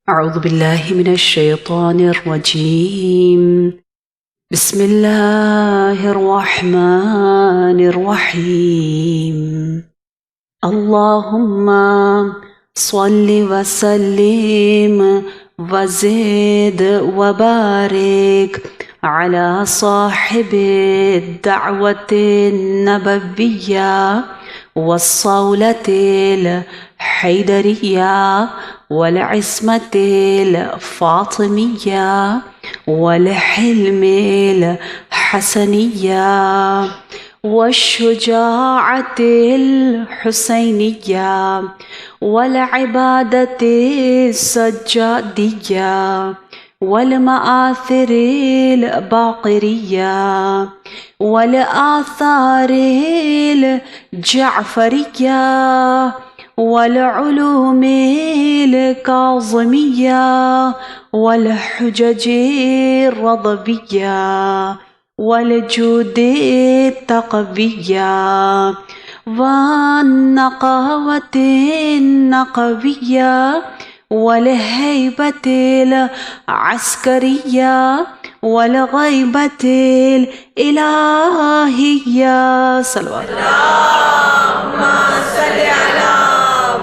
أعوذ بالله من الشيطان الرجيم. بسم الله الرحمن الرحيم. اللهم صل وسلم وزد وبارك على صاحب الدعوة النبوية والصولة الحيدرية والعصمة الفاطمية والحلم الحسنية والشجاعة الحسينية والعبادة السجادية والمآثر الباقرية والآثار الجعفرية والعلوم الكاظمية والحجج الرضبية والجود التقوية والنقاوة النقوية والهيبة العسكرية والغيبة الإلهية. صلوات اللهم صل على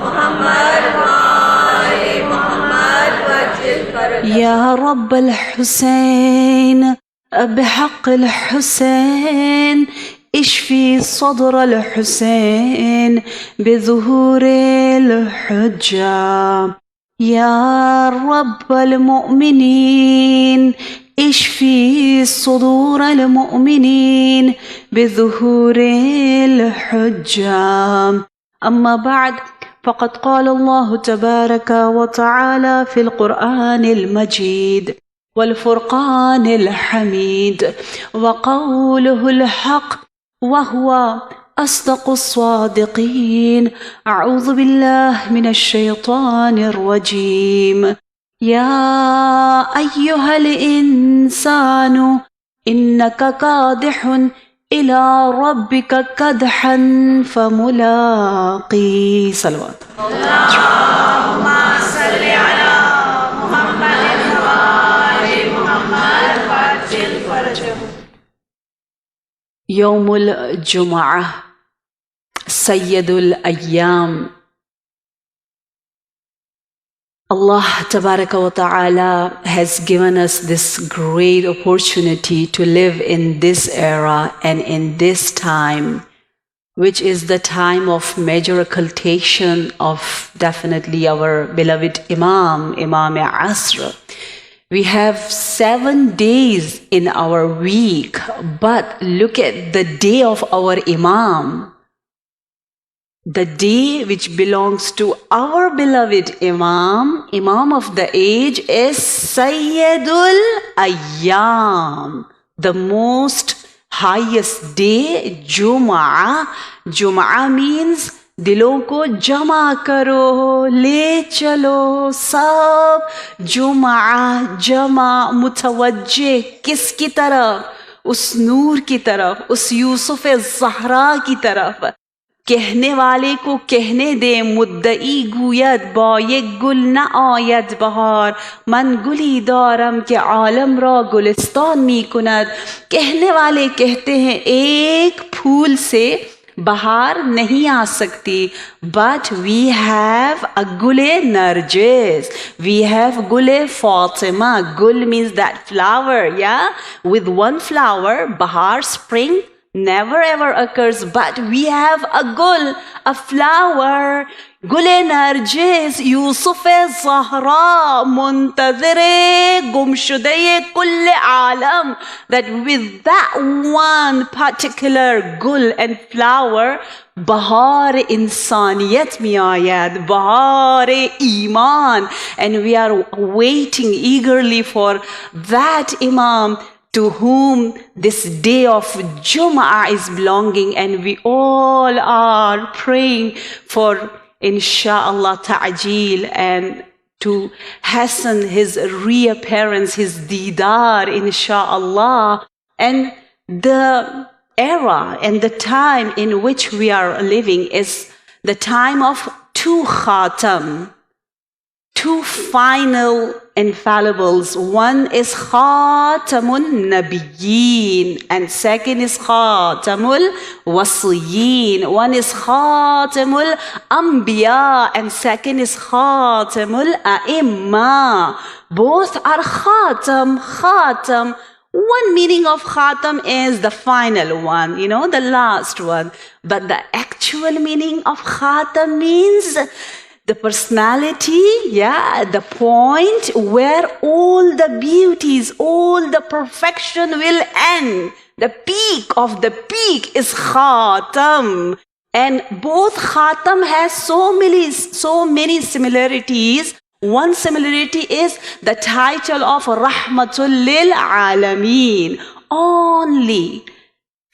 محمد وآل محمد وعجل فرجه. يا رب الحسين بحق الحسين اشفي صدر الحسين بظهور الحجة. يا رب المؤمنين اشفي صدور المؤمنين بظهور الحجة. أما بعد، فقد قال الله تبارك وتعالى في القرآن المجيد والفرقان الحميد وقوله الحق وهو أصدق الصادقين. أعوذ بالله من الشيطان الرجيم. يا أيها الإنسان إنك كادح إلى ربك كدحا فملاقيه. صلوات. اللهم صل على محمد وآل محمد وعجل فرجه. يوم الجمعة سيد الأيام. Allah Tabaraka wa Ta'ala has given us this great opportunity to live in this era and in this time, which is the time of major occultation of definitely our beloved Imam Asr. We have 7 days in our week, but look at the day of our Imam. The day which belongs to our beloved Imam of the age, is Sayyidul Ayyam, the most highest day, Jum'ah. Jum'ah means दिलों को जमा करो, ले चलो सब जुमा जमा मुतवज्जे किसकी तरफ? उस नूर की तरफ, उस यूसुफ ज़हरा की तरफ। कहने वाले को कहने दे, मुद्दई गुयद बाये गुल न आयद बहार, मन गुली दारम के आलम रा गुलिस्तान मी कुनद। कहने वाले कहते हैं एक फूल से बहार नहीं आ सकती, but we have a gule narjis, we have gule Fatima. Gul means that flower, yeah? With one flower, bahar, spring, never ever occurs, but we have a gul, a flower, gule narjis, Yusuf Zahra, muntazire gumshudaye kulle alam. That with that one particular gul and flower, bahar insaniyat mi ayad, bahar iman, and we are waiting eagerly for that Imam to whom this day of Jum'ah is belonging, and we all are praying for insha'Allah ta'jeel and to hasten his reappearance, his didar, insha'Allah. And the era and the time in which we are living is the time of two khatam. two final infallibles. One is Khatamun Nabiyyin and second is Khatamul Wasiyyin. One is Khatamul Anbiya and second is Khatamul A'imma. Both are Khatam. One meaning of Khatam is the final one, the last one. But the actual meaning of Khatam means the personality, the point where all the beauties, all the perfection will end. The peak of the peak is Khatam. And both Khatam has so many similarities. One similarity is the title of Rahmatul Lil Alameen. Only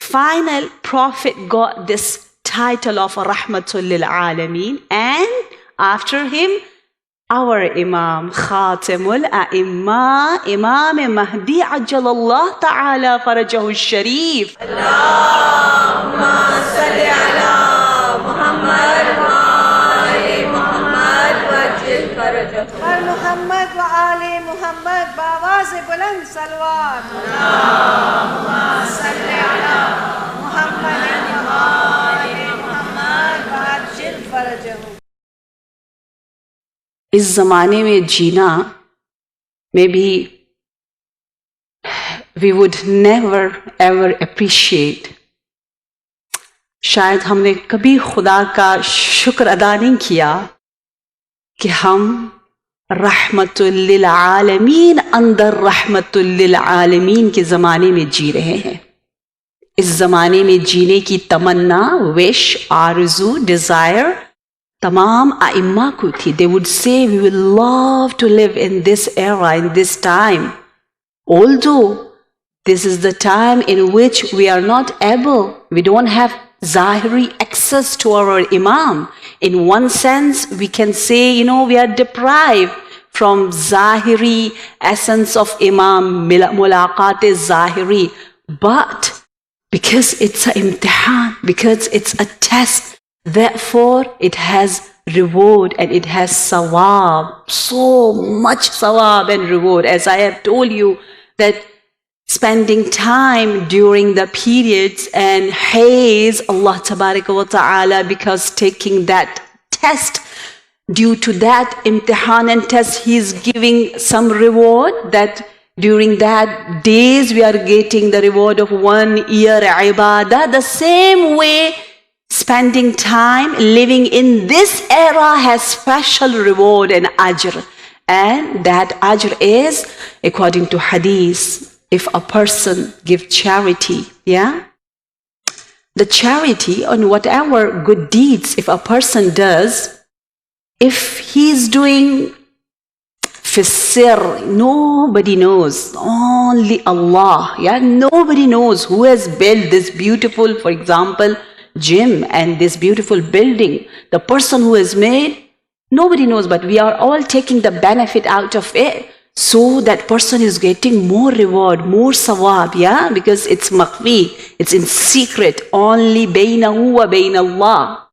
final prophet got this title of Rahmatul Lil Alameen, and after him, our Imam, Khatimul A'imma, Imam Mahdi Ajjalallah Ta'ala Farajahu Sharif. Allahumma salli ala Muhammad wa ali Muhammad wajil farajahu. Al Muhammad wa ali Muhammad bawaz buland salawat. Allahumma salli ala Muhammad wa ali Muhammad wajil farajahu. इस ज़माने में जीना, maybe we would never ever appreciate. शायद हमने कभी खुदा का शुक्र अदा नहीं किया कि हम रहमतुल लिल आलमीन अंदर रहमतुल लिल आलमीन के ज़माने में जी रहे हैं. इस ज़माने में जीने की तमन्ना, विश, आरज़ू, डिज़ायर तमाम आइम्मा को थी. They would say, we would love to live in this era, in this time. Although this is the time in which we are not able, we don't have zahiri access to our Imam. In one sense, we can say, we are deprived from zahiri essence of Imam, mulaqat is zahiri. But because it's an imtihan, because it's a test, therefore, it has reward and it has sawab, so much sawab and reward. As I have told you, that spending time during the periods and haze Allah Tabaraka wa Ta'ala, because taking that test, due to that imtihan and test, He is giving some reward, that during that days we are getting the reward of 1 year ibadah. The same way, spending time living in this era has special reward and ajr. And that ajr is, according to hadith, if a person give charity, the charity on whatever good deeds, if a person does, if he's doing fisir, nobody knows, only Allah, nobody knows who has built this beautiful, for example, gym and this beautiful building. The person who has made, nobody knows, but we are all taking the benefit out of it. So that person is getting more reward, more sawab, because it's makhfi, it's in secret, only baynahu wa bayna Allah.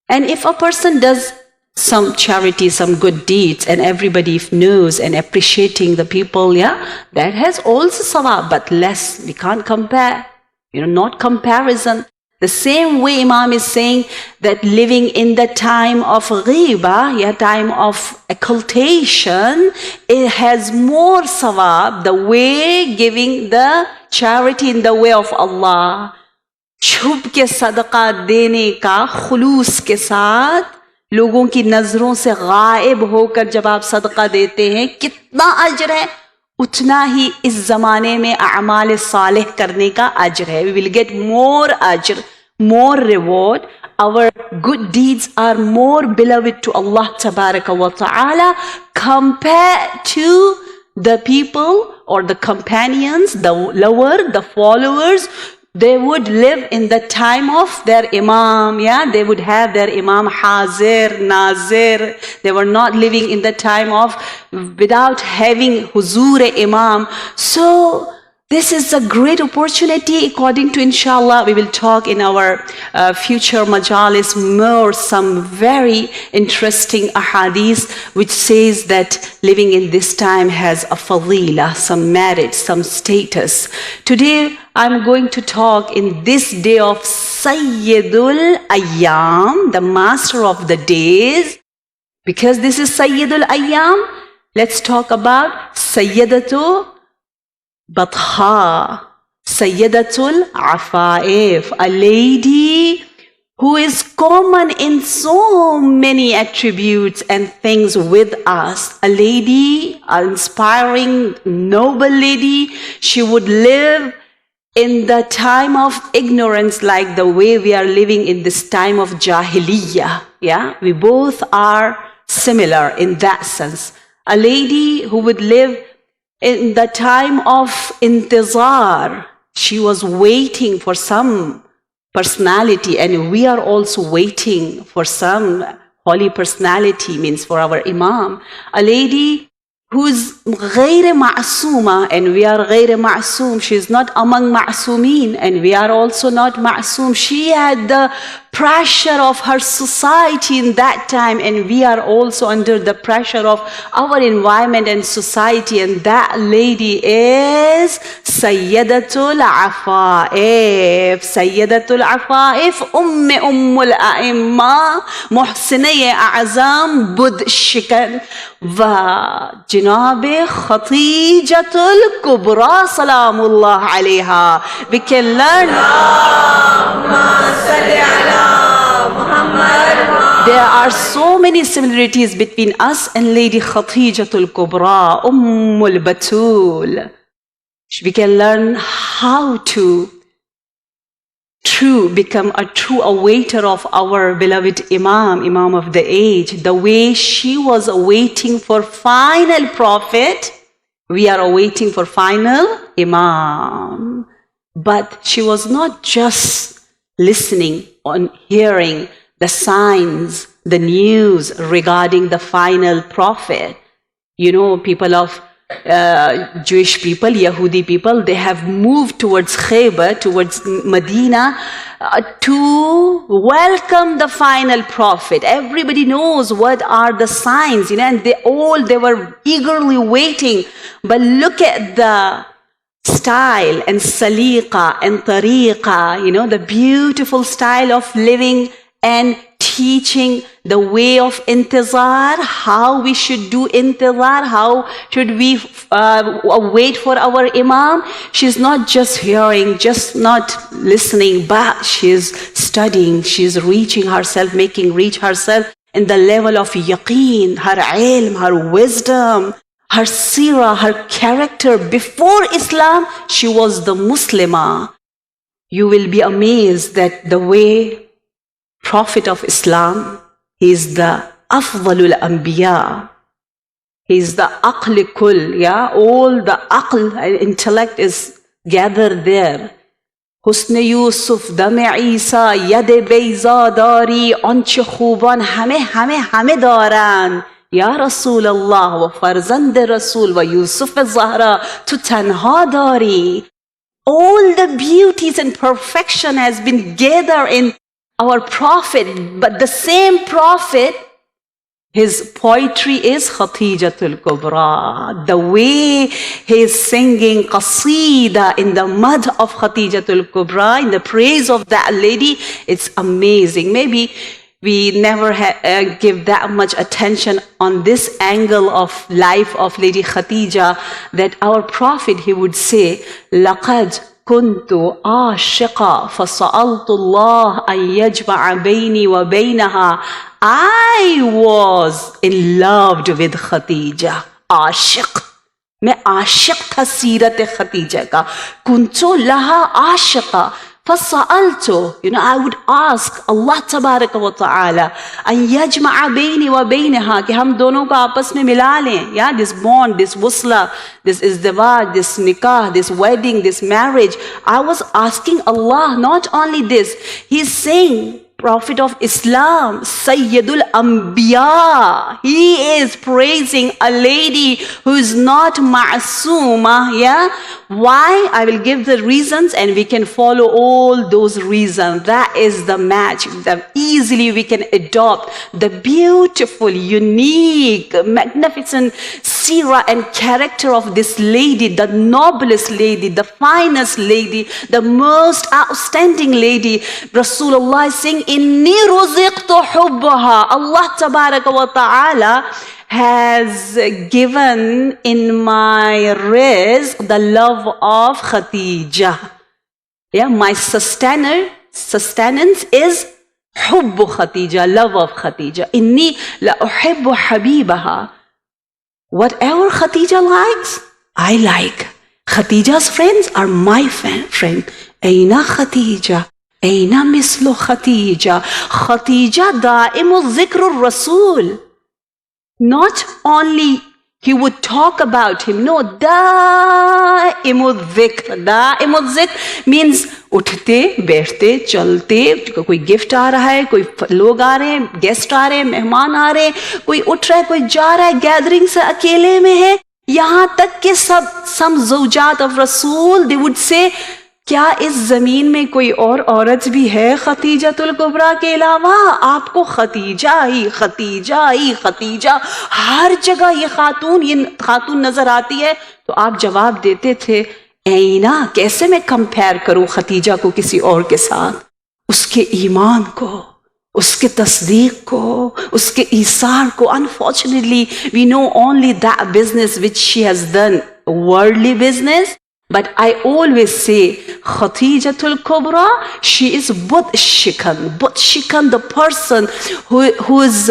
And if a person does some charity, some good deeds, and everybody knows and appreciating the people, that has also sawab, but less. We can't compare, not comparison. The same way Imam is saying that living in the time of ghiba, time of occultation, it has more sawab, the way giving the charity in the way of Allah. छुप के सदका देने का खुलूस के साथ, लोगों की नजरों से गायब होकर जब आप सदका देते हैं, कितना अजर है, उतना ही इस जमाने में अमाल सालेह करने का अजर है. We will get more ajr, more reward. Our good deeds are more beloved to Allah Tabaraka wa Ta'ala compared to the people or the companions, the lower, the followers. They would live in the time of their Imam, they would have their Imam Hazir, Nazir. They were not living in the time of without having Huzur Imam. So This is a great opportunity. According to, inshallah, we will talk in our future majalis more, some very interesting ahadith which says that living in this time has a fadila, some merit, some status. Today I'm going to talk in this day of Sayyidul Ayyam, the master of the days. Because this is Sayyidul Ayyam, let's talk about Sayyidatu Batha, Sayyidatul Afaif, a lady who is common in so many attributes and things with us. A lady, an inspiring, noble lady. She would live in the time of ignorance like the way we are living in this time of Jahiliyyah. Yeah, we both are similar in that sense. A lady who would live in the time of intizar. She was waiting for some personality, and we are also waiting for some holy personality, means for our Imam. A lady who's غير معصومة, and we are غير معصوم. She is not among معصومين, and we are also not معصوم. She had the pressure of her society in that time, and we are also under the pressure of our environment and society, and that lady is Sayyidatul Afaif. Sayyidatul Afaif, Ummul A'imma, Muhsinay A'azam, Bud Shikan, wa Janabe Khatijatul Kubra, Salamullah alayha. We can learn. There are so many similarities between us and Lady Khatijatul Kubra, Ummul Batool. We can learn how to become a true awaiter of our beloved Imam of the age. The way she was awaiting for final prophet, we are awaiting for final Imam. But she was not just listening on hearing the signs, the news regarding the final prophet. You know, people of Jewish people, Yahudi people, they have moved towards Khaybar, towards Medina, to welcome the final prophet. Everybody knows what are the signs, you know, and they were eagerly waiting. But look at the style and saliqa and tariqa, you know, the beautiful style of living and teaching, the way of intizar, how we should do intizar, how should we wait for our Imam. She's not just hearing, just not listening, but she's studying, she's reaching herself, reach herself in the level of yaqeen, her ilm, her wisdom, her seerah, her character. Before Islam, she was the Muslimah. You will be amazed that the way Prophet of Islam, he is the Afdalul Anbiya. He is the Aql Kul, yeah? All the Aql, intellect is gathered there. Husn Yusuf, Dam Isa, Yad Bayza Dari, Anche Khuban, Hame Daran. Ya Rasulullah, wa Farzand Rasul, wa Yusuf Zahra, tu tanha dari. All the beauties and perfection has been gathered in our Prophet, but the same Prophet, his poetry is Khatijatul Kubra. The way he is singing qasida in the mud of Khatijatul Kubra, in the praise of that lady, it's amazing. Maybe we never give that much attention on this angle of life of Lady Khadija, that our Prophet, he would say, لَقَدْ كنت عاشقا فسألت الله أن يجمع بيني وبينها. I was in love with Khadija. आशिक, मैं आशिक था सीरत खदीजा का. कुंतो लहा Ashika فسألته, you know, I would ask Allah tabaraka wa ta'ala أن يجمع بيني وبينها, कि हम दोनों को आपस में मिला लें. Yeah, this bond, this wusla, this izdawaj, this nikah, this wedding, this marriage. I was asking Allah, not only this, he's saying, Prophet of Islam, Sayyidul Anbiya. He is praising a lady who is not ma'asuma, yeah? Why? I will give the reasons and we can follow all those reasons. That is the match. Easily we can adopt the beautiful, unique, magnificent seerah and character of this lady, the noblest lady, the finest lady, the most outstanding lady. Rasulullah is saying, Inni ruziqtu hubbaha. Allah tabaraka wa ta'ala has given in my rizq the love of Khadija. Yeah, my sustenance is hubbu Khadija, love of Khadija. Inni la uhibbu habibaha. Whatever Khadija likes, I like. Khadija's friends are my friend. Aina Khadija. Aina mislu Khadija. Khadija da'imu dhikrul Rasul. Not only he would talk about him, no, da'imu dhikr. Da'imu dhikr means उठते, बैठते, चलते, कोई gift आ रहा है, कोई लोग आ रहे हैं, गेस्ट आ रहे हैं, मेहमान आ रहे हैं, कोई उठ रहा है, कोई जा रहा है, गैदरिंग से अकेले में है, यहाँ तक कि some ज़ौजात of रसूल, they would say, क्या इस जमीन में कोई और औरत भी है खतीजतुल कुबरा के अलावा? आपको खतीजा ही खतीजा हर जगह ये खातून नजर आती है, तो आप जवाब देते थे, ऐना कैसे मैं कंपेयर करूं खतीजा को किसी और के साथ? उसके ईमान को, उसके तस्दीक को, उसके ईसार को. Unfortunately, we know only that business which she has done, worldly business. But I always say, Khatijatul Kubra, she is Butshikan, the person who is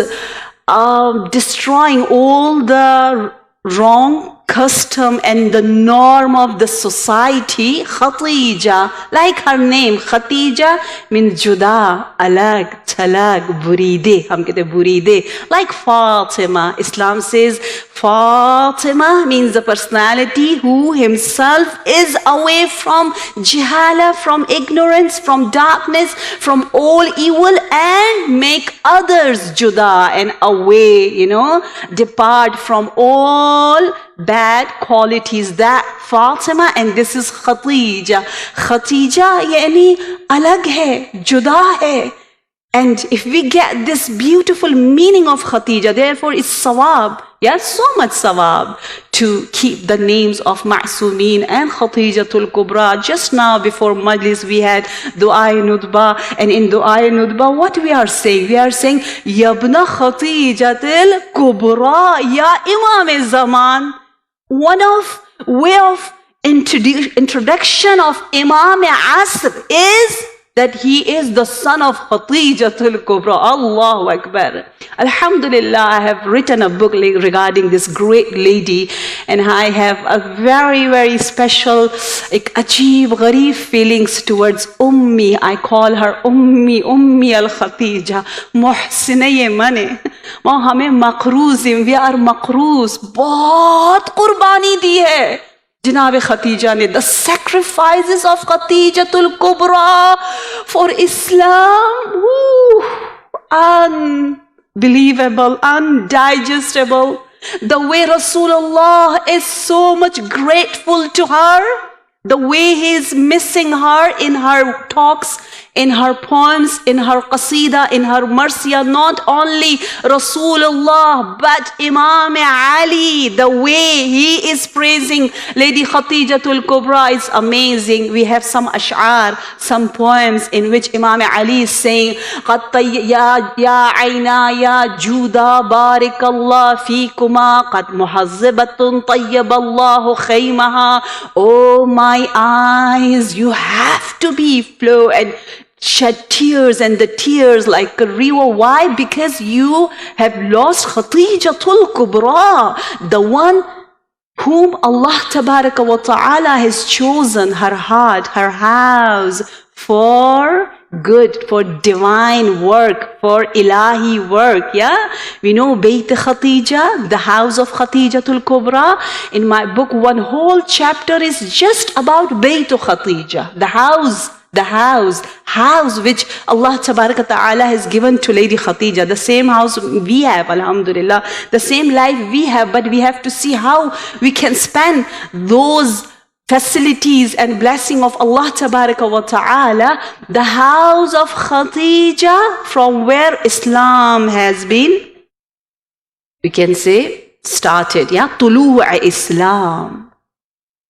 destroying all the wrong custom and the norm of the society. Khatija, like her name, Khatija means juda, alag, talag, buride. Hum kehte buride. Like Fatima, Islam says Fatima means the personality who himself is away from jihala, from ignorance, from darkness, from all evil, and make others juda and away, depart from all bad qualities. That Fatima, and this is Khatija. Khatija yani alag hai, juda hai. And if we get this beautiful meaning of Khatija, therefore it's sawab, so much sawab to keep the names of Ma'sumeen and Khatijatul Kubra. Just now before Majlis we had Du'a Nudba, and in Du'a Nudba what we are saying? We are saying, Yabna Khatijatul Kubra, Ya Imam Zaman. One way of introduction of Imam Asr is that he is the son of Khatijatul Kubra. Allahu Akbar. Alhamdulillah, I have written a book regarding this great lady, and I have a very, very special, ajeeb, ghareeb feelings towards Ummi. I call her Ummi al-Khatija. Muhsinaye mane. Hame maqroozim, we are maqroos. Bahut qurbani di hai Janab Khatija ne, the sacrifices of Khatijatul Kubra for Islam. Unbelievable, undigestible. The way Rasulullah is so much grateful to her, the way he is missing her in her talks, in her poems, in her qasida, in her marsiya. Not only Rasulullah, but Imam Ali, the way he is praising Lady Khatijatul Kubra is amazing. We have some ash'ar, some poems in which Imam Ali is saying, Ya Aina ya Juda barikallah fikuma qad muhazzibatun tayyaballahu khaymaha. Oh my eyes, you have to be flow and shed tears, and the tears like a river. Why? Because you have lost Khatijatul Kubra, the one whom Allah Tabaraka wa Ta'ala has chosen her heart, her house for good, for divine work, for ilahi work. We know Bayt Khatija, the house of Khatijatul Kubra. In my book, one whole chapter is just about Bayt Khatija, the house The house which Allah Tabaraka Ta'ala has given to Lady Khadija, the same house we have, alhamdulillah, the same life we have, but we have to see how we can spend those facilities and blessing of Allah Tabaraka wa Ta'ala. The house of Khadija, from where Islam has been, we can say, started, Tulu' Islam.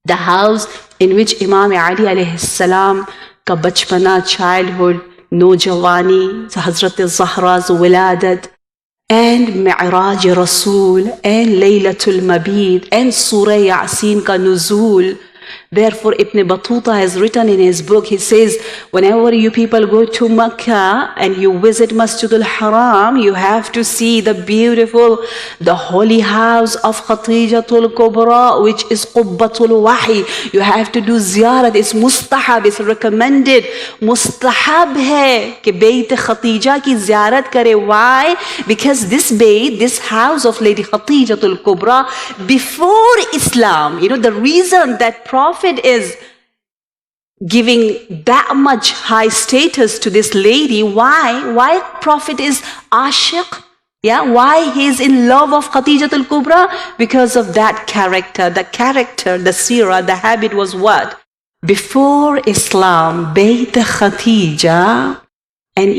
The house in which Imam Ali alayhi salam ka bachpana, childhood, nojawani, Hazrat Zahra's wiladat, and Mi'raj Rasool, and Laylatul Mabid, and Surah Yasin ka nuzul. Therefore, Ibn Battuta has written in his book, he says, whenever you people go to Makkah and you visit Masjidul Haram, you have to see the beautiful, the holy house of Khadijatul Kubra, which is Qubbatul Wahi. You have to do ziyarat, it's mustahab, it's recommended. Mustahab hai कि Bayt Khadija ki ziyarat kare. Why? Because this Bayt, this house of Lady Khadijatul Kubra, before Islam, the reason that Prophet is giving that much high status to this lady. Why Prophet is ashiq? Why he is in love of Khadijatul Kubra? Because of that character, the seerah, the habit was what? Before Islam, Bayt Khadija. And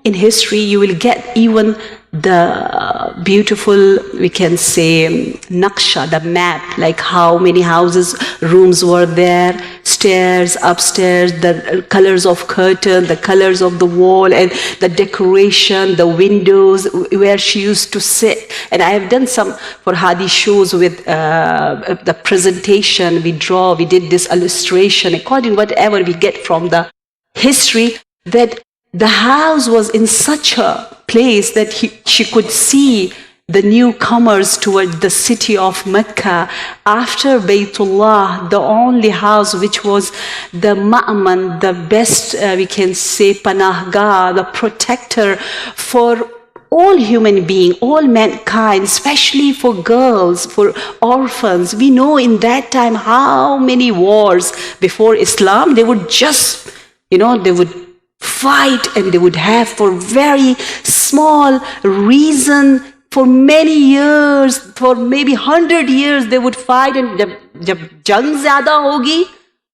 in history you will get even the beautiful, we can say, naqsha, the map, like how many houses, rooms were there, stairs, upstairs, the colors of curtain, the colors of the wall, and the decoration, the windows, where she used to sit. And I have done some for Hadi shows with the presentation we did this illustration, according to whatever we get from the history, that the house was in such a place that she could see the newcomers toward the city of Mecca. After Baytullah, the only house which was the ma'man, the best, we can say, panahgah, the protector for all human beings, all mankind, especially for girls, for orphans. We know in that time how many wars before Islam, they would just, they would fight, and they would have for very small reason for many years, for maybe 100 years they would fight. And jab jang zyada hogi,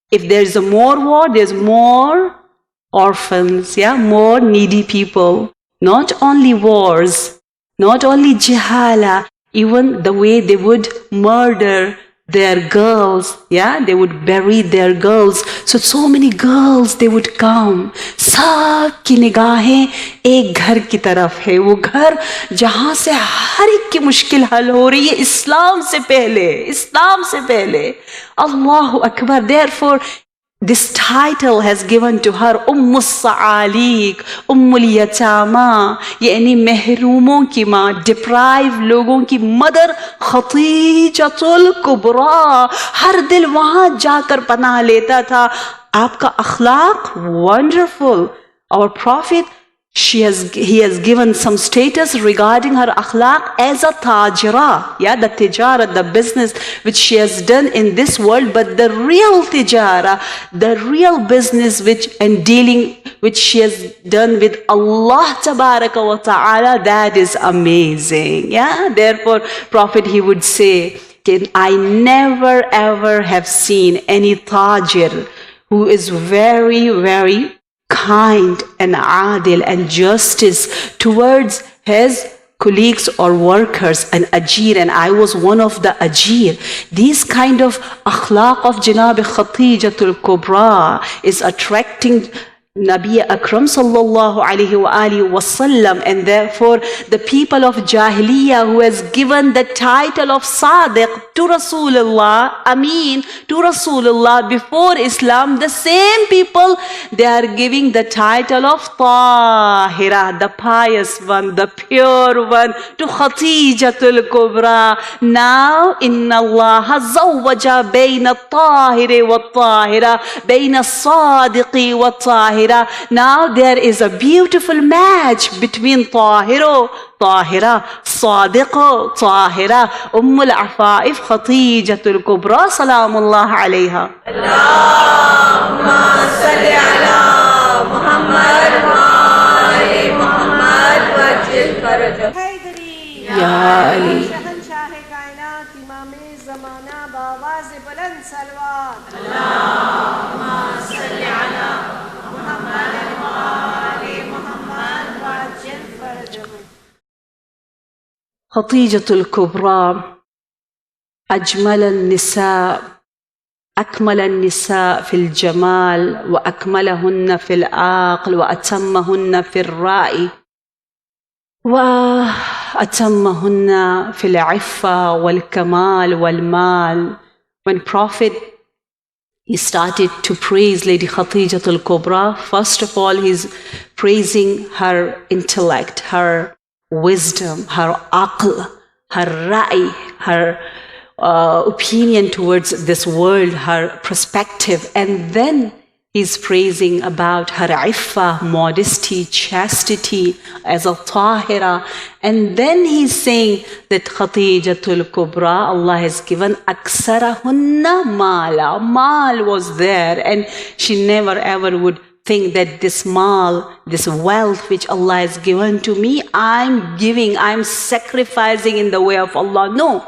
if there's a more war, there's more orphans, more needy people. Not only wars, not only jihala, even the way they would murder their girls, they would bury their girls. So many girls, they would come. सब की निगाहें एक घर की तरफ है, वो घर जहाँ से हर एक की मुश्किल हल हो रही है, इस्लाम से पहले. Allahu Akbar. Therefore, this title has given to her Ummul Sa'alik, Ummul Yatama, यानी महरूमों की माँ, deprived लोगों की mother, Khadijatul Kubra. हर दिल वहाँ जाकर पनाह लेता था. आपका अखलाक, wonderful. Our Prophet, he has given some status regarding her akhlaq as a tajira, the tijara, the business which she has done in this world, but the real tijara, the real business and dealing which she has done with Allah Tabaraka wa Ta'ala, that is amazing. Therefore, Prophet, he would say, I never ever have seen any tajir who is very, very kind and adil and justice towards his colleagues or workers, an ajir, and I was one of the ajir. These kind of akhlaq of Janab Khadijatul Kubra is attracting Nabi Akram sallallahu alayhi wa alihi wasallam, and therefore the people of Jahiliyyah who has given the title of Sadiq to Rasulullah, Ameen to Rasulullah before Islam, the same people, they are giving the title of Tahira, the pious one, the pure one, to Khadijatul Kubra. Now, Inna Allah zawwaja bayna Tahiri wa Tahira, bayna Sadiqi wa Tahira. Now there is a beautiful match between Tahira, Sadiqa, Tahira, Ummul Afaif, Khadijatul Kubra, Salamullah alayha. Allahumma salli ala Ya Ali. शहंशाह कायनात इमाम ज़माना बावाज़ बुलंद सलवात خطيجة الكبرى أجمل النساء، أكمل النساء في الجمال، وأكملهن في العقل، وأتمهن في الرأي، وأتمهن في العفة والكمال والمال. When Prophet he started to praise Lady Khadija al-Kubra, first of all he's praising her intellect, her wisdom, her aql, her ra'i, her opinion towards this world, her perspective. And then he's praising about her iffa, modesty, chastity, as a tahira. And then he's saying that Khadijatul Kubra, Allah has given aksarahunna mala. Mal was there, and she never ever would think that this mal, this wealth which Allah has given to me, I'm giving, I'm sacrificing in the way of Allah. No.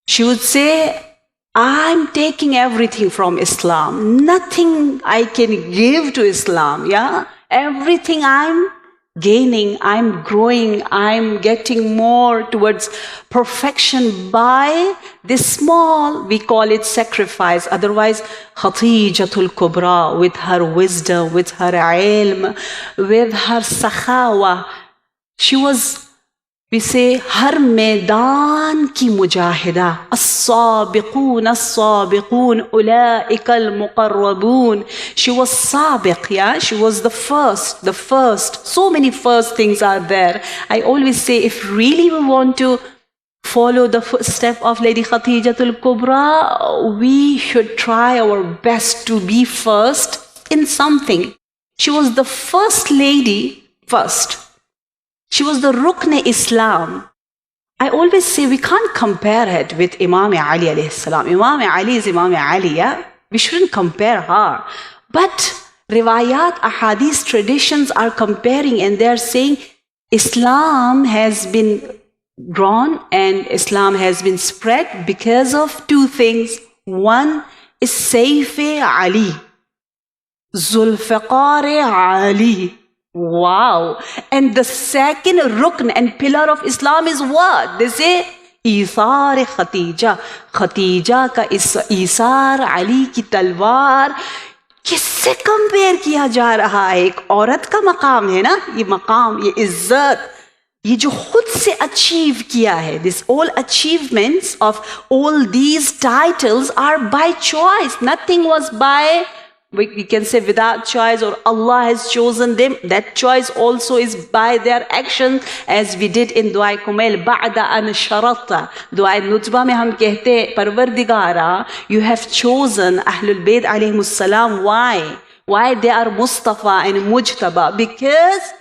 She would say, I'm taking everything from Islam. Nothing I can give to Islam, yeah? Everything I'm gaining, I'm growing, I'm getting more towards perfection by this small, we call it sacrifice. Otherwise, Khadijatul Kubra, with her wisdom, with her ilm, with her sakhawa, she was, we say, हर मैदान की मुजाहिदा الصابقون الصابقون أولئك المقربون. She was sabiq, yeah? She was the first. So many first things are there. I always say, if really we want to follow the footstep of Lady Khadijatul Kubra, we should try our best to be first in something. She was the first lady first. She was the Rukn Islam. I always say we can't compare it with Imam Ali alayhi salam. Imam Ali is Imam Ali, yeah? We shouldn't compare her. But riwayat, ahadith, traditions are comparing, and they're saying Islam has been grown and Islam has been spread because of two things. One is Sayf Ali, Zulfiqar Ali. Wow. And the second rukn and pillar of Islam is what? They say, Isar Khadija. Khadija ka Isar, Ali ki talwar. किससे compare किया जा रहा है? एक औरत का मकाम है ना, ये मकाम, ये इज्जत, ये जो खुद से अचीव किया है. This all achievements of all these titles are by choice. Nothing was by, we can say, without choice, or Allah has chosen them. That choice also is by their action, as we did in Dua Kumail, Ba'da an Sharata. Dua Nutba mein hum kehte, Parvardigara, you have chosen Ahlul Bayt alayhimus salam. Why? Why they are Mustafa and Mujtaba? Because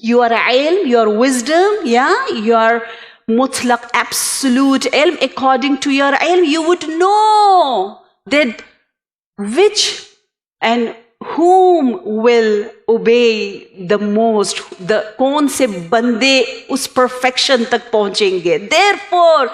your ilm, your wisdom, yeah, your mutlaq, absolute ilm, according to your ilm, you would know that which and whom will obey the most, the kaun se bande us perfection tak pahunchenge. Therefore,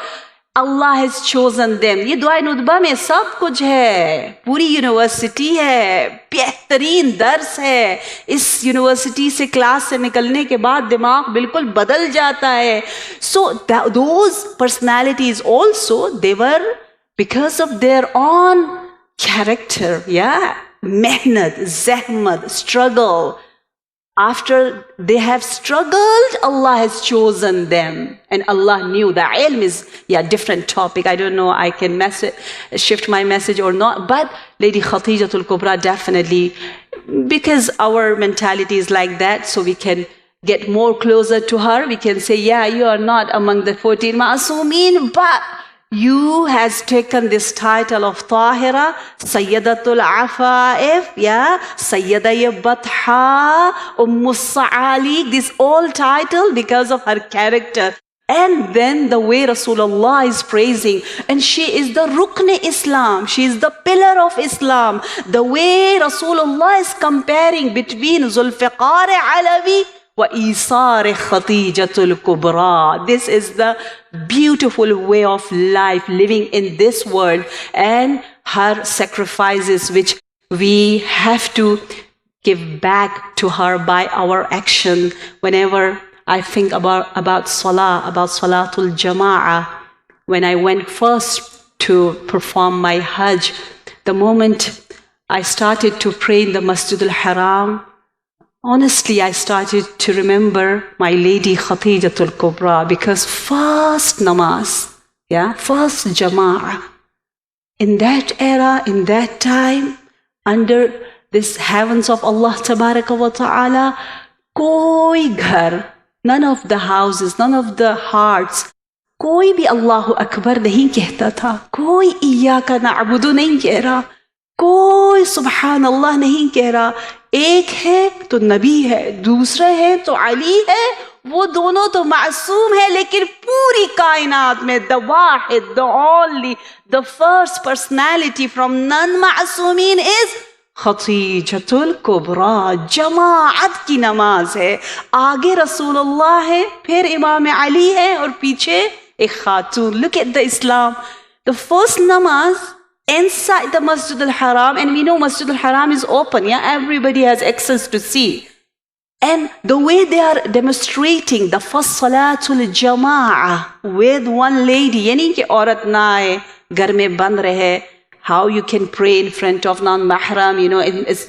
Allah has chosen them. ये दुआ नुतबा में सब कुछ है, पूरी university है, बेहतरीन दर्स है. इस यूनिवर्सिटी से, क्लास से निकलने के बाद दिमाग बिल्कुल बदल जाता है. So those personalities also, they were, because of their own character, yeah, mehnat, zahmat, struggle. After they have struggled, Allah has chosen them. And Allah knew that. Ilm is, different topic. I don't know, I can shift my message or not. But Lady Khadijatul Kubra, definitely, because our mentality is like that, so we can get more closer to her. We can say, you are not among the 14 Ma'asumeen, but you has taken this title of Tahira, Sayyidatul Afaif, Sayyidaya Batha, Sa'ali, this all title because of her character. And then the way Rasulullah is praising, and she is the Rukn Islam, she is the pillar of Islam. The way Rasulullah is comparing between Zulfiqar Alawi وَإِيثَارِ خَطِيجَةُ الْكُبْرَى. This is the beautiful way of life, living in this world, and her sacrifices which we have to give back to her by our action. Whenever I think about Salah, about Salatul Jama'ah, when I went first to perform my Hajj, the moment I started to pray in the Masjid al-Haram, honestly, I started to remember my lady Khatijatul Kubra, because first namaz, first Jama'ah, in that era, in that time, under this heavens of Allah Tabaraka wa Ta'ala, koi ghar, none of the houses, none of the hearts, कोई भी अल्लाहु अकबर नहीं कहता था, कोई इय्याका नअबुदु नहीं कह रहा, कोई सुबहान अल्लाह नहीं कह रहा. एक है तो नबी है, दूसरा है तो अली है, वो दोनों तो मासूम है, लेकिन पूरी कायनात में द वाहिद, the only, the first personality from none मासूमीन इज खतीजतुल कुबरा. जमाअत की नमाज है, आगे रसूलुल्लाह है, फिर इमाम अली है, और पीछे एक खातून. Look at the Islam. The first namaz inside the Masjid al-Haram, and we know Masjid al-Haram is open, everybody has access to see. And the way they are demonstrating the first Salatul Jama'ah with one lady, यानी कि औरत ना आए, घर में बंद रहे, how you can pray in front of non-mahram,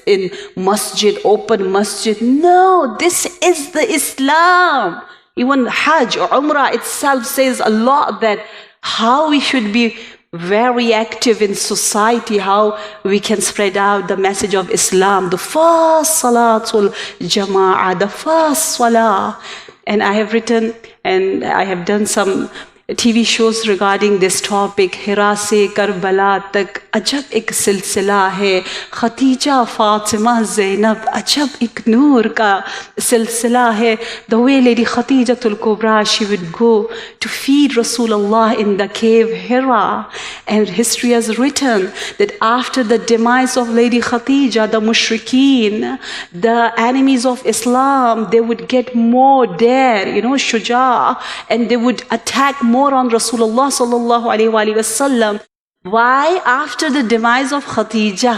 in masjid, open masjid. No, this is the Islam. Even Hajj or Umrah itself says a lot that how we should be very active in society, how we can spread out the message of Islam. The first Salatul Jama'ah, the first Salah. And I have written and I have done some TV shows regarding this topic. हिरा से Karbala तक अजब एक सिलसिला है, Khadija Fatima Zainab अजब एक नूर का सिलसिला है. The way Lady Khatijatul Kubra, she would go to feed Rasulullah in the cave Hira, and history has written that after the demise of Lady Khatija, the mushrikeen, the enemies of Islam, they would get more dare, shuja, and they would attack more on Rasulullah sallallahu alaihi wasallam. Why? After the demise of Khatija,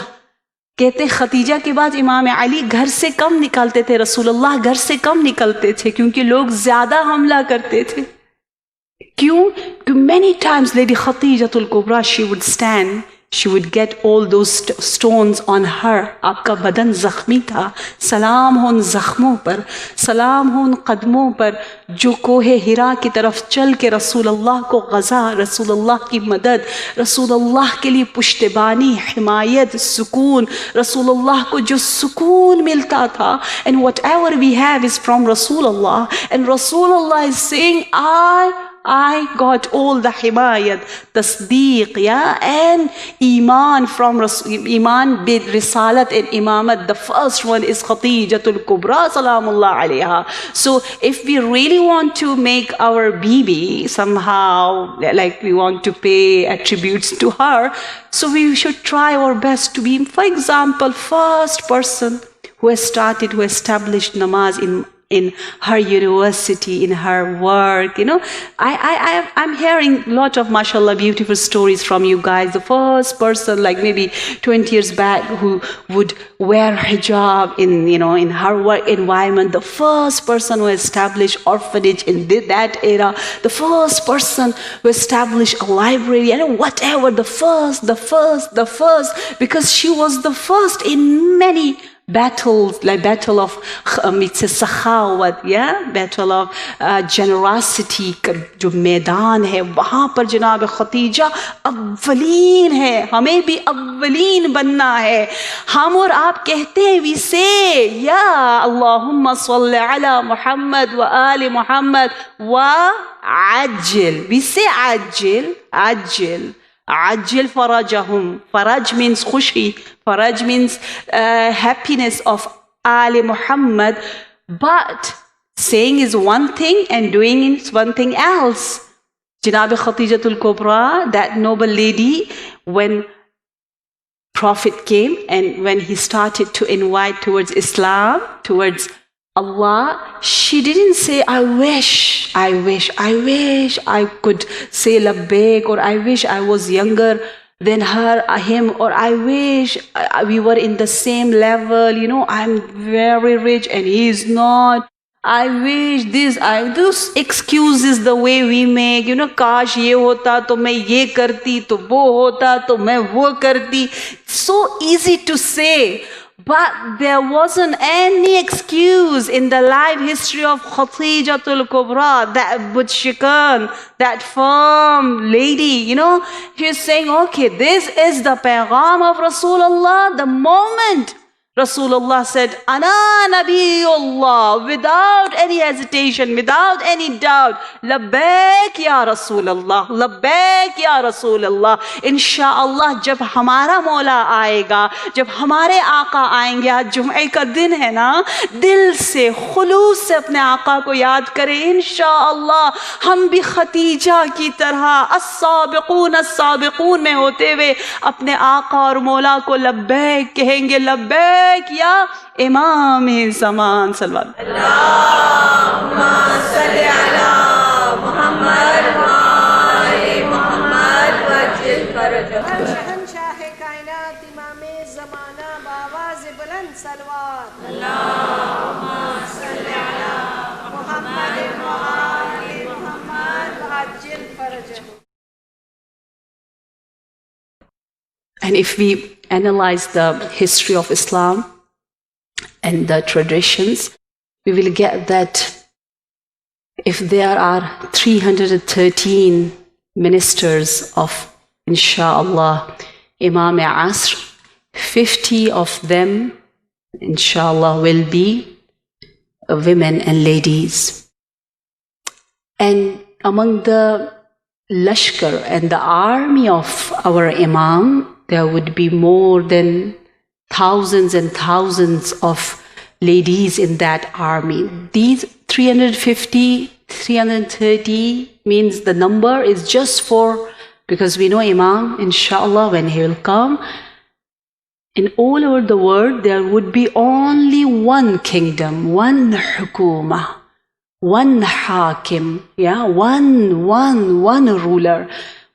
कहते Khadija के बाद इमाम अली घर से कम निकलते थे, रसूलुल्लाह घर से कम निकलते थे, क्योंकि लोग ज्यादा हमला करते थे. क्यों? Many times Lady Khatijatul Kubra, she would stand, she would get all those stones on her. आपका बदन जख्मी था, सलाम हो उन जख्मों पर, सलाम हो उन कदमों पर जो कोहे हिरा की तरफ चल के रसूलुल्लाह को गज़ा, रसूलुल्लाह की मदद, रसूलुल्लाह के लिए पुश्तबानी, हिमायत, सुकून, रसूलुल्लाह को जो सुकून मिलता था. And whatever we have is from Rasulullah, and Rasulullah is saying, I got all the himayat, tasdeeq, and iman from iman bid risalat and imamat. The first one is Khatijatul Kubra salamullah alayha. So if we really want to make our bibi somehow, like we want to pay attributes to her, so we should try our best to be, for example, first person who established namaz in her university, in her work. I'm hearing a lot of, mashallah, beautiful stories from you guys. The first person, like maybe 20 years back, who would wear hijab in her work environment. The first person who established orphanage in that era. The first person who established a library, whatever, the first, because she was the first in many battles, like battle of sakhawat, battle of generosity का जो मैदान है, वहाँ पर जनाब Khadija अव्वलीन है. हमें भी अव्वलीन बनना है. हम और आप कहते हैं we say या अल्लाहुम्मा सल्ली अला मुहम्मद व आलि मुहम्मद व आज्जिल. We say आज्जिल Ajil farajahum. Faraj means khushi. Faraj means happiness of Ali Muhammad. But saying is one thing and doing is one thing else. Janab Khatijatul Kubra, that noble lady, when Prophet came and when he started to invite towards Islam, towards Allah, she didn't say, I wish I could say labbaik, or I wish I was younger than him, or I wish we were in the same level, I'm very rich and he is not. I wish those excuses the way we make, काश ये होता तो मैं ये करती, तो वो होता तो मैं वो करती. So easy to say. But there wasn't any excuse in the life history of Khadijatul Kubra, that Butshikan, that firm lady, she's saying, okay, this is the pagham of Rasulullah. The moment Rasulullah said, Ana Nabiyullah, without any hesitation, without any doubt, Labbaik ya Rasulullah, Labbaik ya Rasulullah. Insha'Allah, जब हमारा मौला आएगा, जब हमारे आका आएंगे, आज जुम्मे का दिन है ना, दिल से, खुलूस से अपने आका को याद करें. इंशाअल्लाह हम भी खतीजा की तरह अस्साबिकून में होते हुए अपने आका और मौला को लब्बैक कहेंगे. लब्बैक या इमाम ज़मान सल्लल्लाहु अलैहि वसल्लम. अल्लाहुम्मा सल्लि अला मुहम्मद व आले मुहम्मद वज्जिल फरजहु. शहंशाह कायनात इमाम ज़माना बावाज़ बुलंद सलवात. अल्लाहुम्मा सल्लि अला मुहम्मद व आले Muhammad वज्जिल फरजहु. And if we analyze the history of Islam and the traditions, we will get that if there are 313 ministers of, inshallah, Imam Asr, 50 of them, inshallah, will be women and ladies. And among the Lashkar and the army of our Imam, there would be more than thousands and thousands of ladies in that army. These 350, 330 means the number is just for, because we know Imam, inshallah, when he will come, in all over the world, there would be only one kingdom, one hukuma, one hakim, one ruler.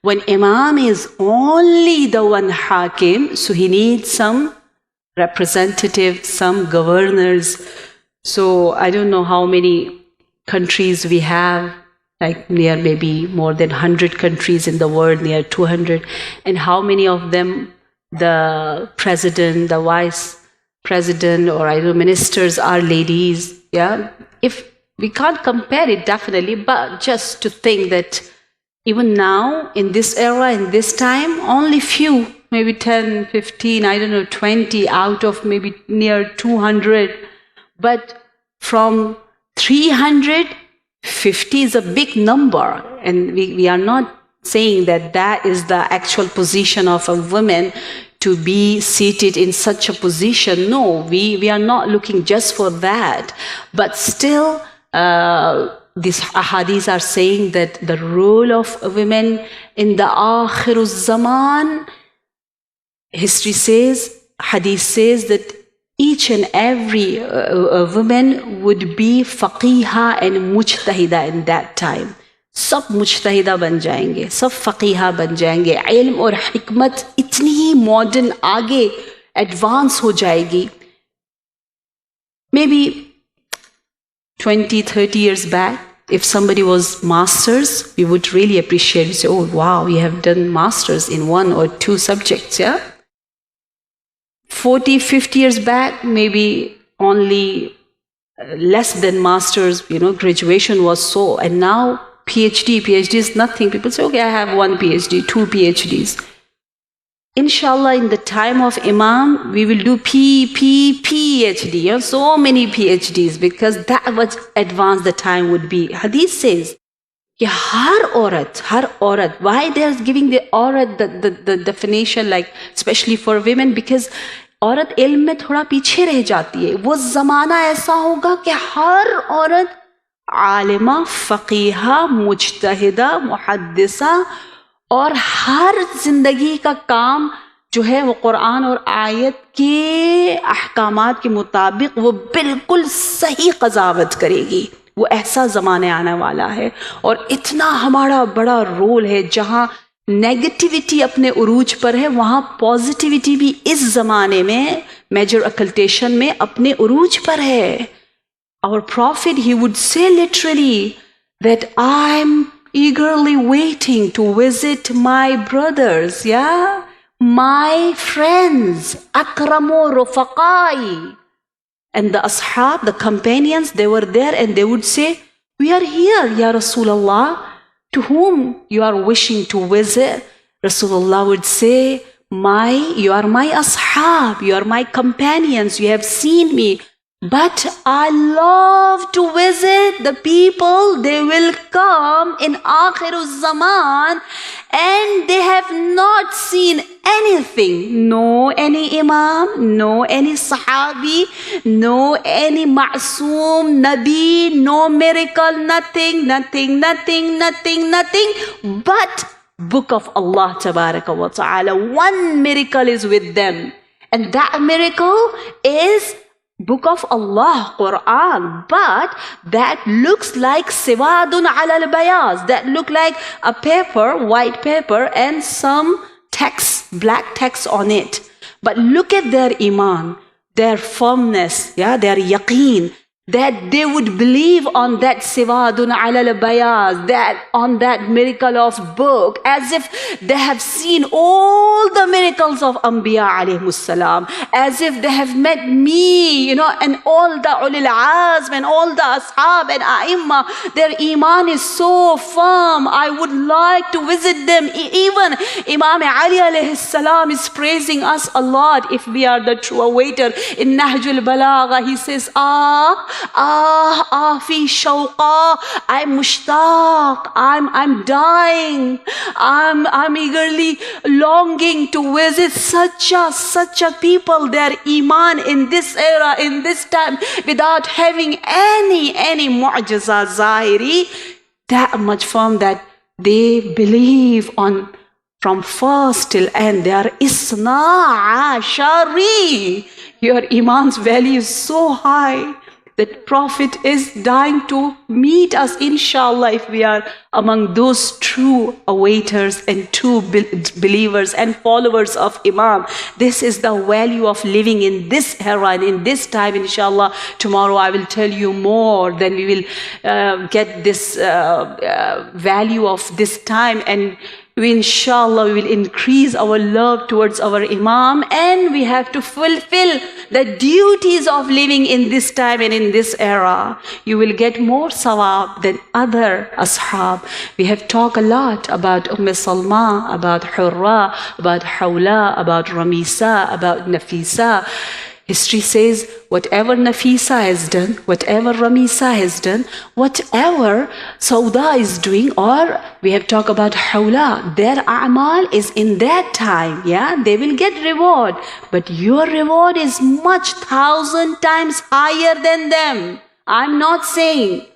When Imam is only the one hakim, so he needs some representatives, some governors. So I don't know how many countries we have, like near maybe more than 100 countries in the world, near 200. And how many of them the president, the vice president, or I don't know, ministers are ladies. If we can't compare it definitely, but just to think that even now, in this era, in this time, only few, maybe 10, 15, I don't know, 20 out of maybe near 200. But from 300, 50 is a big number. And we are not saying that that is the actual position of a woman to be seated in such a position. No, we are not looking just for that. But still, these ahadith are saying that the role of women in the akhiruz zaman, history says, hadith says that each and every woman would be faqiha and mujtahida in that time. सब मुजतहिदा बन जाएंगे, सब फ़क़ीहा बन जाएंगे. इल्म और हिकमत इतनी ही मॉडर्न आगे एडवांस हो जाएगी. Maybe 20, 30 years back, if somebody was masters, we would really appreciate it. We say, oh wow, you have done masters in 1 or 2 subjects, 40, 50 years back, maybe only less than masters, graduation was so. And now PhD is nothing. People say, okay, I have 1 PhD, 2 PhDs. Inshallah, in the time of Imam, we will do PhD, so many PhDs, because that was advanced the time would be. Hadith says, har aurat, why they are giving the aurat the definition, like especially for women, because औरत इल्म में थोड़ा पीछे रह जाती है. वो ज़माना ऐसा होगा कि हर औरत आलिमा, फ़क़ीहा, मुजतहिदा, मुहद्दिसा, और हर जिंदगी का काम जो है वो कुरान और आयत के अहकामात के मुताबिक वो बिल्कुल सही क़ज़ावत करेगी। वो ऐसा ज़माने आने वाला है और इतना हमारा बड़ा रोल है, जहाँ नेगेटिविटी अपने उरूज पर है वहाँ पॉजिटिविटी भी इस ज़माने में मेजर अकल्टेशन में अपने उरूज पर है। Our prophet, he would say literally that I'm eagerly waiting to visit my brothers, yeah, my friends, akramu rufaqai. And the ashab, the companions, they were there and they would say, we are here, ya Rasulullah. To whom you are wishing to visit? Rasulullah would say, you are my ashab, you are my companions, you have seen me. But I love to visit the people, they will come in Akhirul Zaman and they have not seen anything. No any Imam, no any Sahabi, no any Ma'soom, Nabi, no miracle, nothing. But Book of Allah Tabaraka wa Ta'ala. One miracle is with them. And that miracle is Book of Allah, Quran, but that looks like siwadun ala al-bayaz, that look like a paper, white paper, and some text, black text on it. But look at their iman, their firmness, yeah, their yaqeen, that they would believe on that siwadun ala al-bayaz, that on that miracle of book, as if they have seen all the miracles of Anbiya alayhimus salam, as if they have met me, and all the ulil azm and all the ashab and Aalima. Their iman is so firm. I would like to visit them. Even Imam Ali alayhis salam is praising us a lot if we are the true awaiter. In Nahjul Balagha, he says, fi shawqa, I'm mushtaq, I'm dying, I'm eagerly longing to visit such a people, their iman in this era, in this time, without having any mu'jiza zahiri, that much firm that they believe on from first till end. They are isna ashari. Your iman's value is so high that Prophet is dying to meet us, inshallah, if we are among those true awaiters and true believers and followers of Imam. This is the value of living in this era and in this time, inshallah. Tomorrow I will tell you more, then we will get this value of this time, and inshallah, we will increase our love towards our Imam, and we have to fulfill the duties of living in this time and in this era. You will get more sawab than other ashab. We have talked a lot about Salma, about Hurra, about Hawla, about Ramisa, about Nafisa. History says whatever Nafisa has done, whatever Ramisa has done, whatever Sauda is doing, or we have talked about Hawla, their a'mal is in that time, yeah, they will get reward. But your reward is much 1,000 times higher than them. I'm not saying.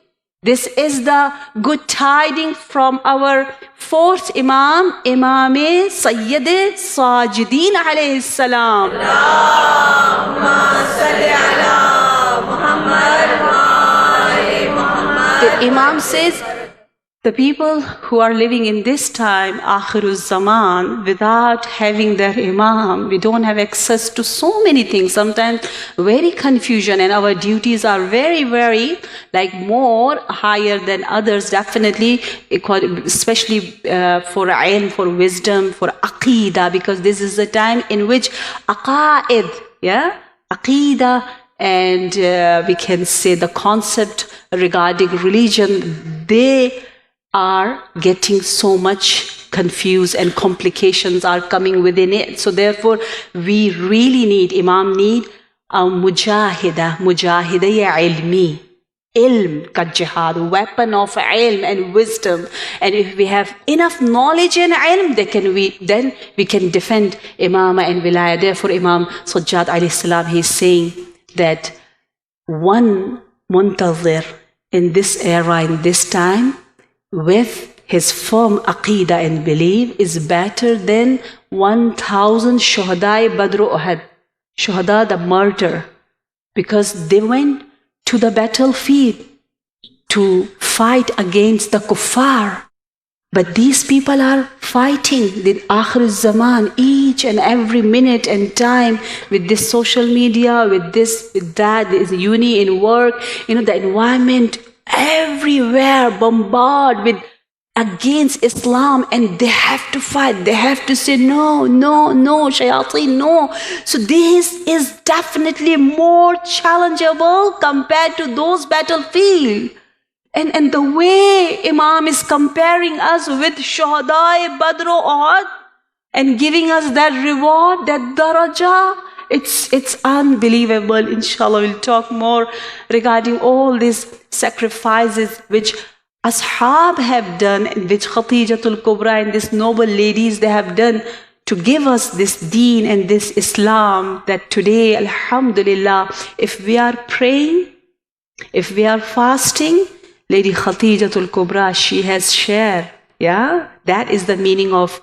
This is the good tidings from our fourth Imam, Imam Sayyid Sajideen alayhi salam. Allahumma salli ala Muhammad wa ali Muhammad. The Imam says, the people who are living in this time, Akhirul Zaman, without having their Imam, we don't have access to so many things, sometimes very confusion, and our duties are very, very more higher than others, definitely, especially for ilm, for wisdom, for aqeedah, because this is the time in which aqaid, aqeedah, and we can say the concept regarding religion, they are getting so much confused and complications are coming within it. So therefore, we really need, Imam need a mujahida ya ilmi, ilm ka jihad, weapon of ilm and wisdom. And if we have enough knowledge and ilm, then we can defend imama and wilaya. Therefore, Imam Sajjad alayhi salam, he is saying that one muntazir in this era, in this time, with his firm aqidah and belief is better than 1,000 shuhada Badr Uhud. Shuhada, the martyr, because they went to the battlefield to fight against the kuffar. But these people are fighting the Akhir Zaman each and every minute and time with this social media, with this, with that, this uni in work, the environment everywhere bombarded with against Islam, and they have to fight. They have to say no, no, no, shayateen, no. So this is definitely more challengeable compared to those battlefields. And the way Imam is comparing us with Shuhada Badr Uhud and giving us that reward, that daraja, it's unbelievable. Inshallah, we'll talk more regarding all these sacrifices which Ashab have done, which Khadijatul Kubra and these noble ladies, they have done to give us this deen and this Islam, that today, alhamdulillah, if we are praying, if we are fasting, Lady Khadijatul Kubra, she has shared, that is the meaning of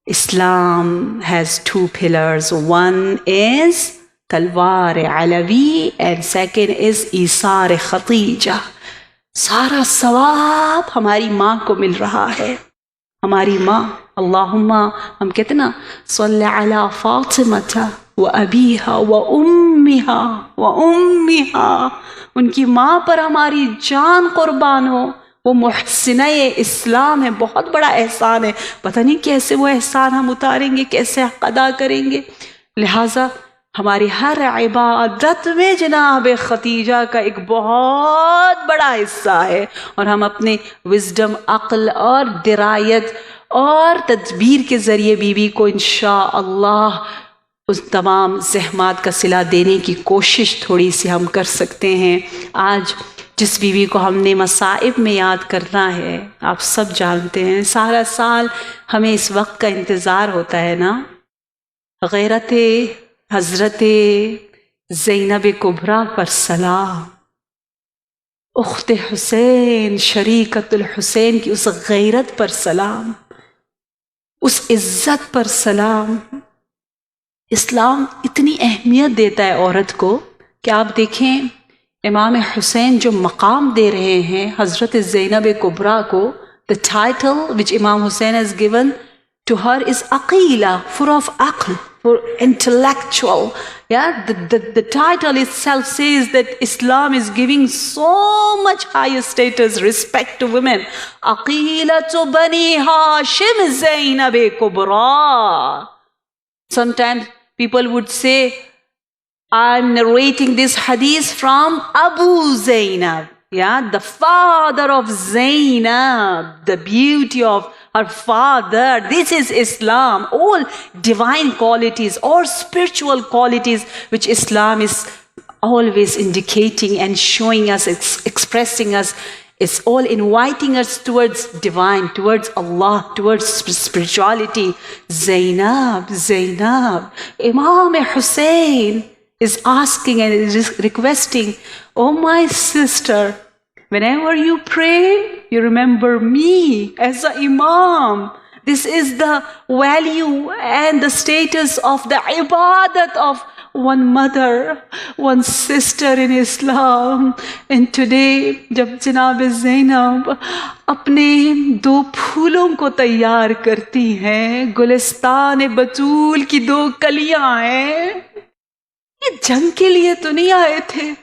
Islam has two pillars. One is Talwar Alawi and second is Isar Khadija. सारा सवाब हमारी माँ को मिल रहा है. हमारी माँ, अल्लाहुम्मा, हम कहते ना, सल्ले अला फातिमता व अबीहा व उम्मिहा व उम्मिहा, उनकी माँ पर हमारी जान कुर्बान हो. वो मुहसिना इस्लाम है, बहुत बड़ा एहसान है. पता नहीं कैसे वो एहसान हम उतारेंगे, कैसे अदा करेंगे. लिहाजा हमारी हर इबादत में जनाब खतीजा का एक बहुत बड़ा हिस्सा है, और हम अपने विजडम, अक्ल और दिरायत और तदबीर के ज़रिए बीवी को इंशाअल्लाह उस तमाम ज़हमात का सिला देने की कोशिश थोड़ी सी हम कर सकते हैं. आज जिस बीवी को हमने मसाइब में याद करना है, आप सब जानते हैं, सारा साल हमें इस वक्त का इंतज़ार होता है ना. गैरत हज़रत ज़ैनब कुबरा पर सलाम, उख्त हुसैन शरीकतुल हुसैन की उस गैरत पर सलाम, उस इज़्ज़त पर सलाम. इस्लाम इतनी अहमियत देता है औरत को कि आप देखें, इमाम हुसैन जो मकाम दे रहे हैं हज़रत ज़ैनब कुबरा को, द टाइटल विच इमाम Hussain has given to her is aqila, full of aql, for intellectual. The title itself says that Islam is giving so much higher status, respect to women. Aqilatu bani Hashim Zainab Kubra. Sometimes people would say, I'm narrating this hadith from Abu Zainab, the father of Zainab, the beauty of her father. This is Islam. All divine qualities or spiritual qualities which Islam is always indicating and showing us, expressing us. It's all inviting us towards divine, towards Allah, towards spirituality. Zainab, Zainab. Imam Hussein is asking and is requesting, oh my sister, whenever you pray, you remember me as an imam. This is the value and the status of the ibadat of one mother, one sister in Islam. And today, जब जनाब ज़ैनब अपने दो फूलों को तैयार करती हैं, गुलिस्तान बतूल की दो कलियां हैं, ये जंग के लिए तो नहीं आए थे,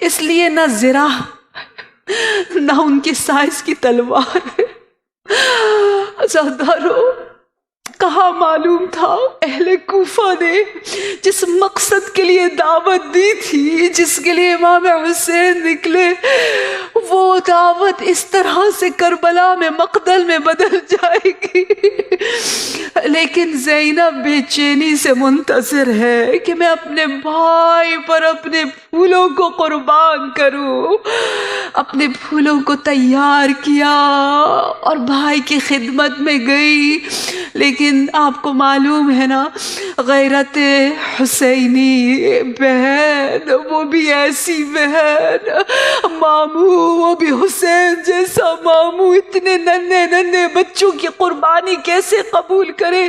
इसलिए ना ज़रा ना उनके साइज की तलवार है. ज़ादारो, कहाँ मालूम था अहले कूफा ने जिस मकसद के लिए दावत दी थी, जिसके लिए इमाम हुसैन निकले, वो दावत इस तरह से करबला में मकदल में बदल जाएगी. लेकिन ज़ैनब बेचैनी से मुंतज़िर है कि मैं अपने भाई पर अपने फूलों को कुर्बान करूं. अपने फूलों को तैयार किया और भाई की खिदमत में गई. लेकिन आपको मालूम है ना, गैरत हुसैनी बहन, वो भी ऐसी बहन, मामू, वो भी हुसैन जैसा मामू, इतने नन्हे नन्हे बच्चों की कुर्बानी कैसे कबूल करे?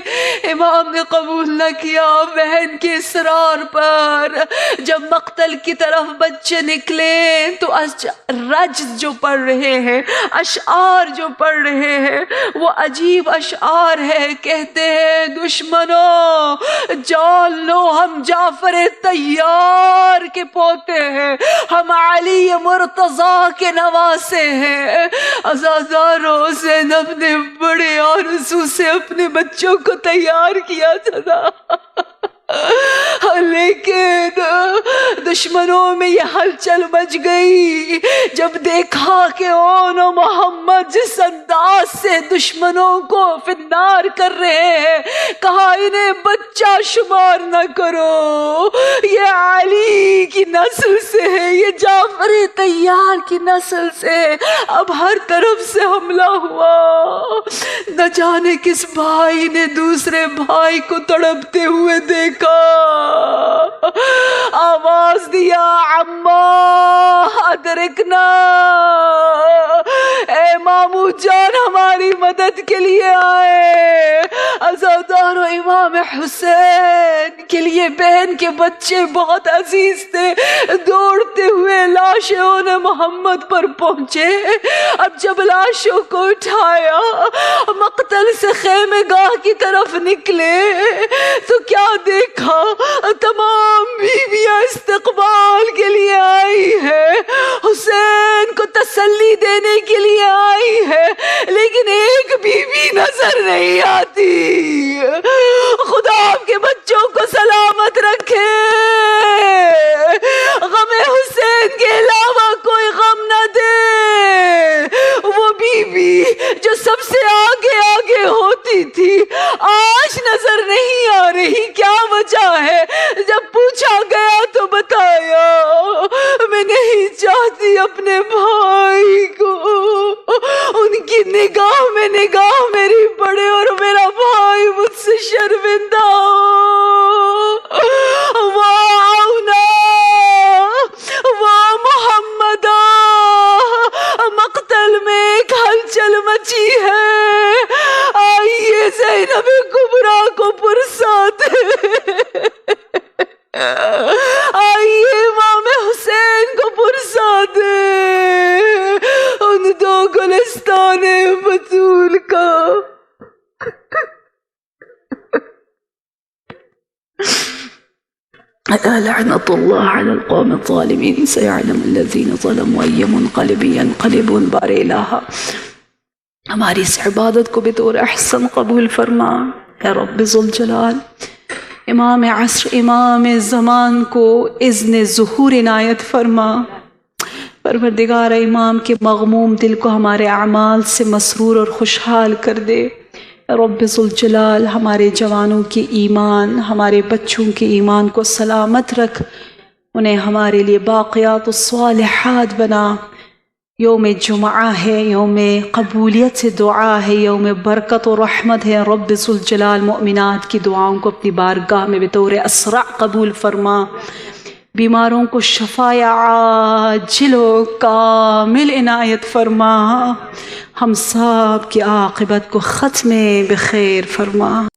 इमाम ने कबूल न किया। बहन के इसरार पर जब मक्तल की तरफ बच्चे निकले तो रज जो पढ़ रहे हैं, अशआर जो पढ़ रहे हैं, वो अजीब अशआर है। कहते हैं, दुश्मनों जान लो, हम जाफर तैयार के पोते हैं, हम अली मुर्तजा के नवासे हैं। अज़ाज़ारों से अपने बड़े आरज़ू से अपने बच्चों को तैयार किया था, लेकिन दुश्मनों में यह हलचल मच गई जब देखा कि ओनो मोहम्मद जिस अंदाज से दुश्मनों को फिन्नार कर रहे हैं, कहा इन्हें बच्चा शुमार न करो, ये अली की नस्ल से है, ये जाफर तैयार की नस्ल से है। अब हर तरफ से हमला हुआ। न जाने किस भाई ने दूसरे भाई को तड़पते हुए देखा, आवाज दिया, अम्मा अदरकना, ए मामू जान हमारी मदद के लिए आए। अज़ादारो इमाम हुसैन के लिए बहन के बच्चे बहुत अजीज थे। दौड़ते हुए लाशों ने मोहम्मद पर पहुंचे। अब जब लाशों को उठाया, मक्तल से खेमेगाह की तरफ निकले तो क्या देखा, तमाम बीवियां इस्तकबाल के लिए आई है, हुसैन को तसल्ली देने के लिए आई है, लेकिन एक बीवी नजर नहीं आती। खुदा आपके बच्चों को सलामत रखे, गमे हुसैन के अलावा कोई गम न दे। वो बीवी जो सबसे आगे आगे होती थी आज नजर नहीं आ रही, क्या वजह है? जब पूछा गया तो बताया, मैं नहीं चाहती अपने भाई को उनकी निगाह में निगाह मेरी पड़े और मेरा भाई मुझसे शर्मिंदा हो। वाह वाह मोहम्मदा, मक्तल में एक हलचल मची है, आइए ज़ैनब कुबरा को पुरसाद, आइए इमाम हुसैन को पुरसाद, उन दो गुलिस्ताने बतूल का। लअनतुल्लाह अलल कौमिल ज़ालिमीन, सयअलमुल लज़ीना ज़लमू अय्य मुनक़लिबिन यनक़लिबून बारिलाहा। हमारी इस इबादत को बतौर अहसन कबूल फरमा या रब्बि ज़ुल जलाल। इमाम असर इमाम ज़मान को इज़्न ज़ुहूर इनायत फरमा। परवरदिगार इमाम के मग़मूम दिल को हमारे अमाल से मसरूर और खुशहाल कर दे। रब्बि ज़ुल जलाल हमारे जवानों के ईमान, हमारे बच्चों के ईमान को सलामत रख, उन्हें हमारे लिए बाक़ियात स्वालिहात बना। यौम जुमा है, यौम कबूलियत से दुआ है, यौम बरकत और रहमत है। रब्बि ज़ुल जलाल मोमिनात की दुआओं को अपनी बारगाह में बतौर असरा कबूल फरमा। बीमारों को शफ़ाया आजिल व कामिल इनायत फरमा। हम सब की आक़िबत को ख़त्म बख़ैर फरमा।